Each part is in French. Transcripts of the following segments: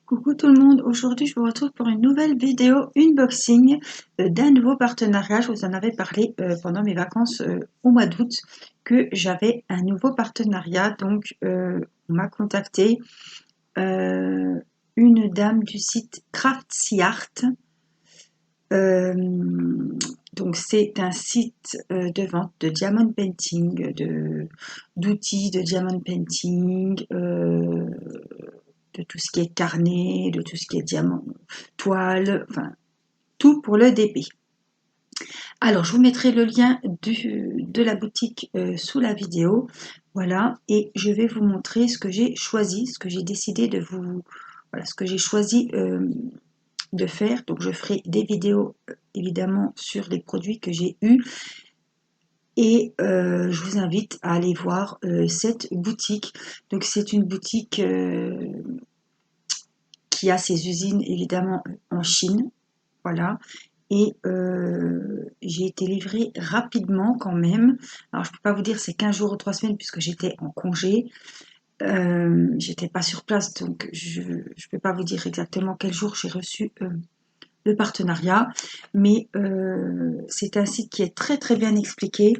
Coucou tout le monde, aujourd'hui je vous retrouve pour une nouvelle vidéo unboxing d'un nouveau partenariat. Je vous en avais parlé pendant mes vacances au mois d'août que j'avais un nouveau partenariat. Donc on m'a contacté une dame du site Craftsy Art. Euh, donc c'est un site de vente de diamond painting, d'outils de diamond painting, de tout ce qui est carnet, de tout ce qui est diamant, toile, enfin tout pour le DP. Alors je vous mettrai le lien de la boutique sous la vidéo. Voilà, et je vais vous montrer ce que j'ai choisi, ce que j'ai décidé de vous... Voilà, ce que j'ai choisi de faire. Donc je ferai des vidéos évidemment sur les produits que j'ai eus. Et je vous invite à aller voir cette boutique. Donc c'est une boutique qui a ses usines évidemment en Chine. Voilà. Et j'ai été livrée rapidement quand même. Alors je ne peux pas vous dire c'est 15 jours ou 3 semaines puisque j'étais en congé. J'étais pas sur place, donc je ne peux pas vous dire exactement quel jour j'ai reçu le partenariat. Mais c'est un site qui est très très bien expliqué.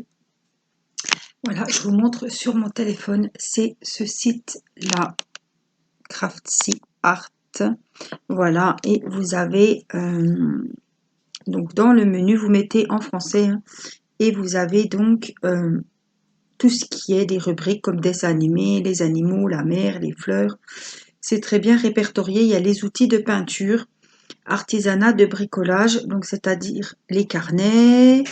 Voilà, je vous montre sur mon téléphone. C'est ce site-là, Craftsy Art. Voilà, et vous avez... donc dans le menu, vous mettez en français hein, et vous avez donc tout ce qui est des rubriques comme dessins animés, les animaux, la mer, les fleurs. C'est très bien répertorié. Il y a les outils de peinture, artisanat de bricolage, donc c'est-à-dire les carnets.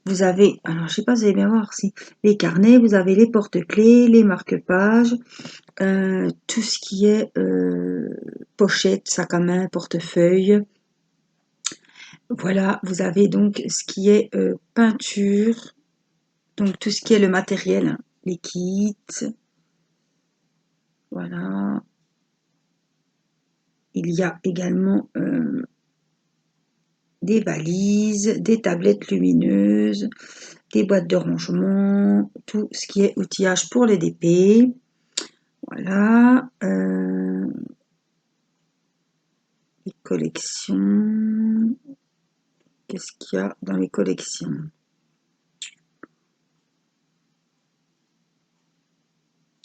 Vous avez, alors je sais pas, vous allez bien voir si les carnets, vous avez les porte-clés, les marque-pages, tout ce qui est pochette, sac à main, portefeuille. Voilà, vous avez donc ce qui est peinture, donc tout ce qui est le matériel, hein, les kits, voilà. Il y a également des valises, des tablettes lumineuses, des boîtes de rangement, tout ce qui est outillage pour les DP. Voilà. Les collections. Qu'est-ce qu'il y a dans les collections?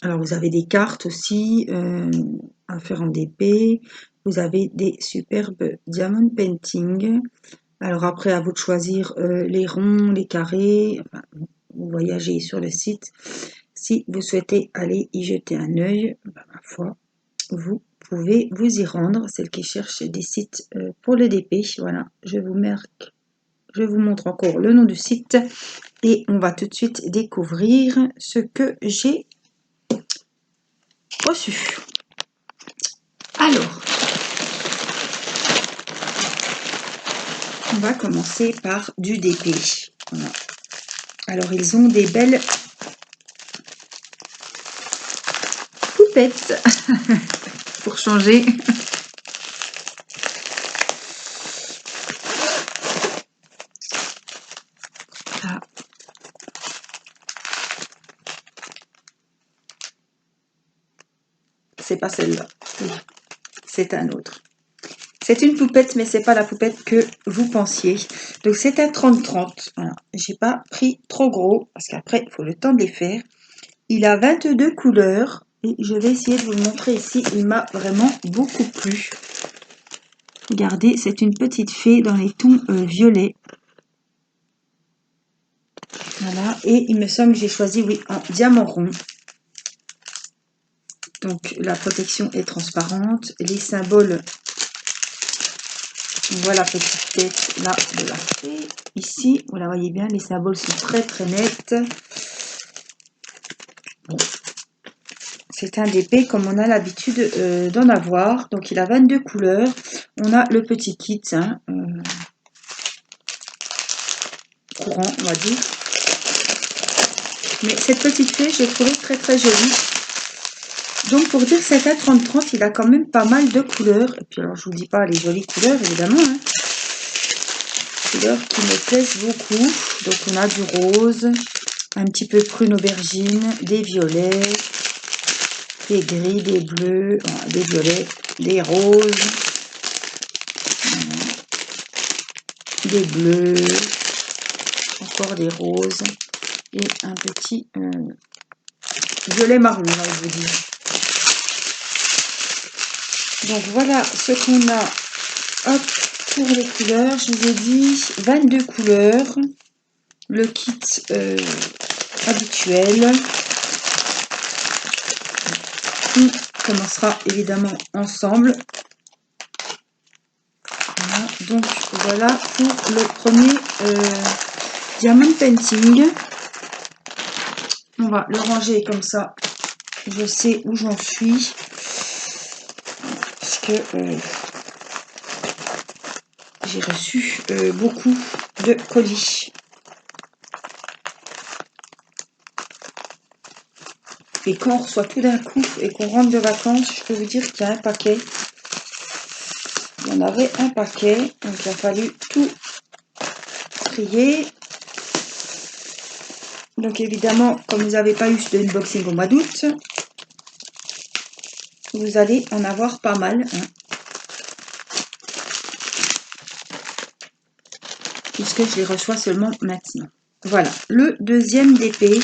Alors, vous avez des cartes aussi à faire en DP. Vous avez des superbes diamond painting. Alors après, à vous de choisir les ronds, les carrés. Enfin, vous voyagez sur le site. Si vous souhaitez aller y jeter un œil, ma foi, vous pouvez vous y rendre. Celle qui cherche des sites pour le DP. Voilà, je vous montre encore le nom du site. Et on va tout de suite découvrir ce que j'ai reçu. Alors, on va commencer par du DP. Voilà. Alors, ils ont des belles poupettes pour changer. Ah. C'est pas celle-là. C'est un autre. C'est une poupette, mais c'est pas la poupette que vous pensiez. Donc c'est un 30-30. Voilà. J'ai pas pris trop gros parce qu'après il faut le temps de les faire. Il a 22 couleurs et je vais essayer de vous le montrer ici. Il m'a vraiment beaucoup plu. Regardez, c'est une petite fée dans les tons violets. Voilà, et il me semble que j'ai choisi, oui, en diamant rond. Donc la protection est transparente. Les symboles, on voit la petite tête là de la fée. Ici, vous la voyez bien, les symboles sont très très nets. Bon. C'est un DP comme on a l'habitude d'en avoir. Donc il a 22 couleurs. On a le petit kit hein, courant, on va dire. Mais cette petite fée, j'ai trouvé très très jolie. Donc pour dire c'est un 30-30, il a quand même pas mal de couleurs. Et puis alors je vous dis pas les jolies couleurs évidemment. Hein. Couleurs qui me plaisent beaucoup. Donc on a du rose, un petit peu prune aubergine, des violets, des gris, des bleus, des violets. des roses, des bleus, encore des roses et un petit violet marron, là, je vous dis. Donc voilà ce qu'on a. Hop, pour les couleurs, je vous ai dit 22 couleurs. Le kit habituel. On commencera évidemment ensemble. Voilà, donc voilà pour le premier Diamond Painting. On va le ranger comme ça. Je sais où j'en suis. Parce que j'ai reçu beaucoup de colis. Et quand on reçoit tout d'un coup et qu'on rentre de vacances, je peux vous dire qu'il y a un paquet. Il y en avait un paquet, donc il a fallu tout trier. Donc évidemment, comme vous n'avez pas eu de unboxing au mois d'août, vous allez en avoir pas mal. Hein, puisque je les reçois seulement maintenant. Voilà, le deuxième DP.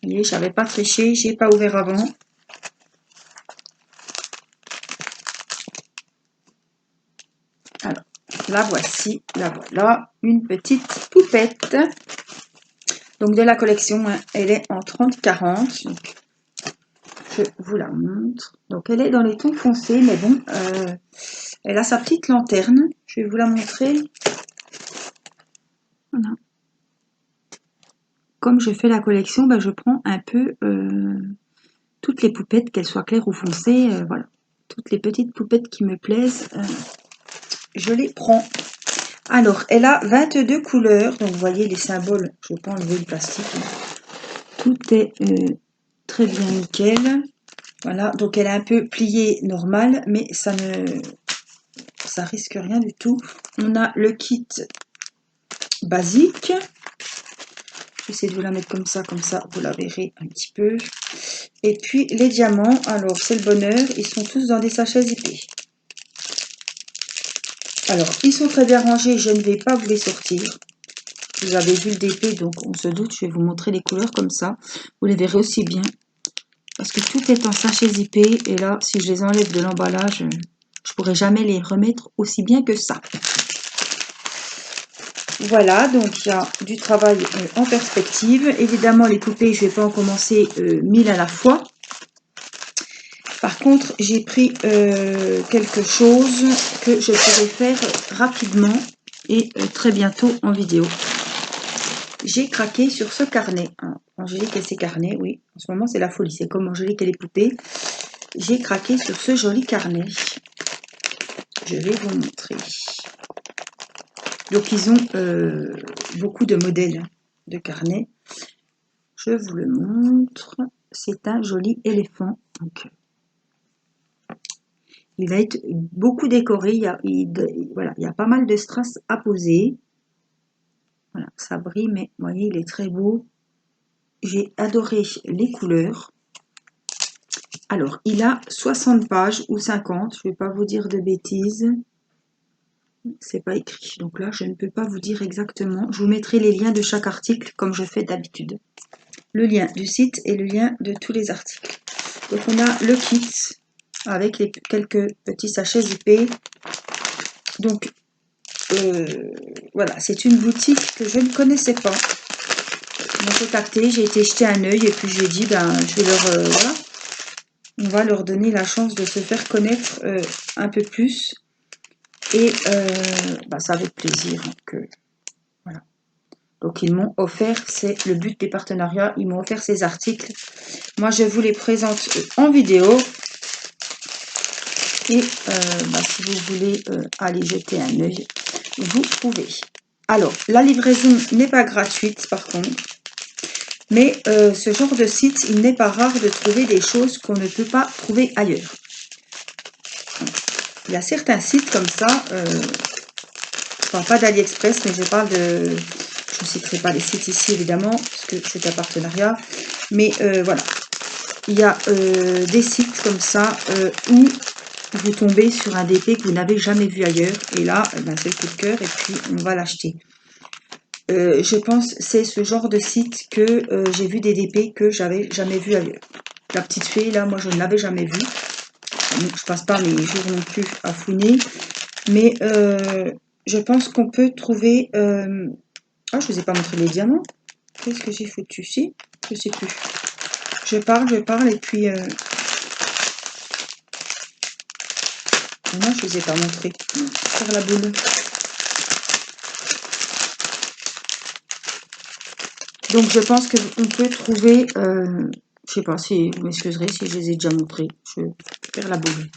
Vous voyez, je n'avais pas triché, je n'ai pas ouvert avant. Alors, la voici, la voilà, une petite poupette. Donc de la collection, hein, elle est en 30-40. Je vous la montre. Donc elle est dans les tons foncés, mais bon, elle a sa petite lanterne. Je vais vous la montrer. Voilà. Comme je fais la collection, ben, je prends un peu toutes les poupettes, qu'elles soient claires ou foncées. Voilà. Toutes les petites poupettes qui me plaisent, je les prends. Alors, elle a 22 couleurs. Donc, vous voyez les symboles. Je ne vais pas enlever le plastique. Tout est très bien nickel. Voilà. Donc, elle est un peu pliée normal, mais ça risque rien du tout. On a le kit basique. J'essaie de vous la mettre comme ça, vous la verrez un petit peu. Et puis, les diamants. Alors, c'est le bonheur. Ils sont tous dans des sachets zippés. Alors, ils sont très bien rangés. Je ne vais pas vous les sortir. Vous avez vu le DP, donc on se doute, je vais vous montrer les couleurs comme ça. Vous les verrez aussi bien. Parce que tout est en sachet zippé. Et là, si je les enlève de l'emballage, je ne pourrai jamais les remettre aussi bien que ça. Voilà, donc il y a du travail en perspective. Évidemment, les poupées, je ne vais pas en commencer 1000 à la fois. Par contre, j'ai pris quelque chose que je pourrais faire rapidement et très bientôt en vidéo. J'ai craqué sur ce carnet. Hein. Angélique et ses carnets, oui. En ce moment, c'est la folie. C'est comme Angélique et les poupées. J'ai craqué sur ce joli carnet. Je vais vous montrer. Donc, ils ont beaucoup de modèles de carnets. Je vous le montre. C'est un joli éléphant. Donc, il va être beaucoup décoré. Voilà, il y a pas mal de strass à poser. Voilà, ça brille, mais vous voyez, il est très beau. J'ai adoré les couleurs. Alors, il a 60 pages ou 50, je ne vais pas vous dire de bêtises. C'est pas écrit. Donc là, je ne peux pas vous dire exactement. Je vous mettrai les liens de chaque article comme je fais d'habitude. Le lien du site et le lien de tous les articles. Donc on a le kit avec quelques petits sachets zippés. Donc voilà, c'est une boutique que je ne connaissais pas. Ils m'ont contacté, j'ai été jeter un œil et puis j'ai dit je vais leur voilà. On va leur donner la chance de se faire connaître un peu plus. Et ça avec plaisir. Donc, voilà. Donc ils m'ont offert, c'est le but des partenariats, ils m'ont offert ces articles. Moi je vous les présente en vidéo. Et si vous voulez aller jeter un œil, vous pouvez. Alors, la livraison n'est pas gratuite par contre. Mais ce genre de site, il n'est pas rare de trouver des choses qu'on ne peut pas trouver ailleurs. Il y a certains sites comme ça, Je parle pas d'AliExpress, mais je parle de... Je ne citerai pas les sites ici, évidemment, puisque c'est un partenariat. Mais voilà, il y a des sites comme ça où vous tombez sur un DP que vous n'avez jamais vu ailleurs. Et là, ben, c'est le coup de cœur et puis on va l'acheter. Je pense que c'est ce genre de site que j'ai vu des DP que j'avais jamais vu ailleurs. La petite fée, là, moi, je ne l'avais jamais vue. Je passe pas mes jours non plus à fouiner. Mais je pense qu'on peut trouver... Ah, je ne vous ai pas montré les diamants. Qu'est-ce que j'ai foutu? Si, je sais plus. Je parle et puis... Non, je ne vous ai pas montré. Faire la boule. Donc je pense qu'on peut trouver... je sais pas si vous m'excuserez si je les ai déjà montrés. Je vais faire la boule.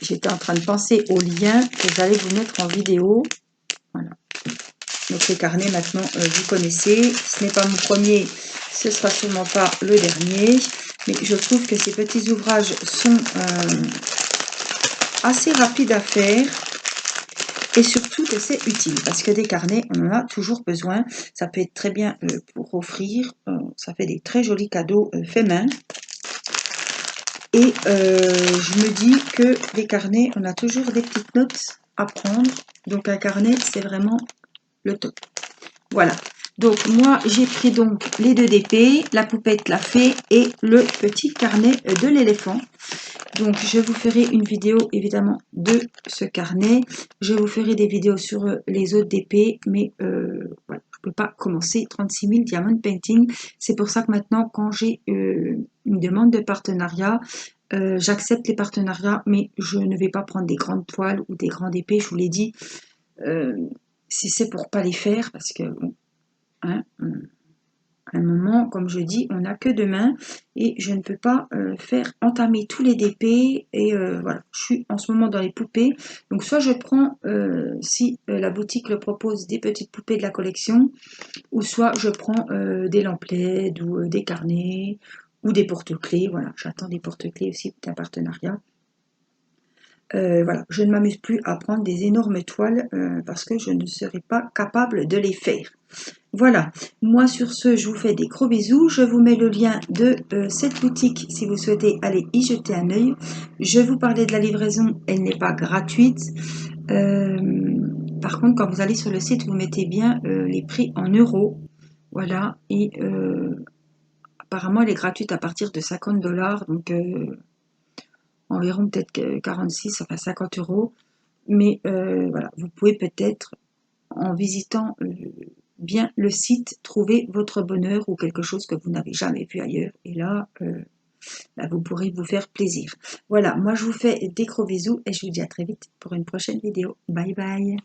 J'étais en train de penser au lien que j'allais vous mettre en vidéo. Voilà. Donc les carnets maintenant, vous connaissez. Ce n'est pas mon premier, ce sera sûrement pas le dernier. Mais je trouve que ces petits ouvrages sont assez rapides à faire. Et surtout que c'est utile. Parce que des carnets, on en a toujours besoin. Ça peut être très bien pour offrir. Ça fait des très jolis cadeaux faits main. Et je me dis que les carnets, on a toujours des petites notes à prendre. Donc un carnet, c'est vraiment le top. Voilà. Donc moi, j'ai pris donc les 2 DP, la poupette, la fée et le petit carnet de l'éléphant. Donc je vous ferai une vidéo évidemment de ce carnet. Je vous ferai des vidéos sur les autres DP, mais voilà, je ne peux pas commencer 36 000 diamond painting. C'est pour ça que maintenant, quand j'ai une demande de partenariat, j'accepte les partenariats, mais je ne vais pas prendre des grandes toiles ou des grandes épées, je vous l'ai dit. Si c'est pour pas les faire, parce que bon, hein, à un moment, comme je dis, on n'a que 2 mains et je ne peux pas faire entamer tous les DP. Et voilà, je suis en ce moment dans les poupées. Donc soit je prends, si la boutique le propose, des petites poupées de la collection, ou soit je prends des lampes LED ou des carnets ou des porte-clés. Voilà, j'attends des porte-clés aussi d'un partenariat. Voilà, je ne m'amuse plus à prendre des énormes toiles parce que je ne serai pas capable de les faire. Voilà, moi sur ce, je vous fais des gros bisous. Je vous mets le lien de cette boutique si vous souhaitez aller y jeter un œil. Je vous parlais de la livraison, elle n'est pas gratuite. Par contre, quand vous allez sur le site, vous mettez bien les prix en euros. Voilà, et apparemment, elle est gratuite à partir de 50 $, donc environ peut-être 46, enfin 50 €. Mais voilà, vous pouvez peut-être, en visitant bien le site, trouver votre bonheur ou quelque chose que vous n'avez jamais vu ailleurs. Et là, bah, vous pourrez vous faire plaisir. Voilà, moi je vous fais des gros bisous et je vous dis à très vite pour une prochaine vidéo. Bye bye.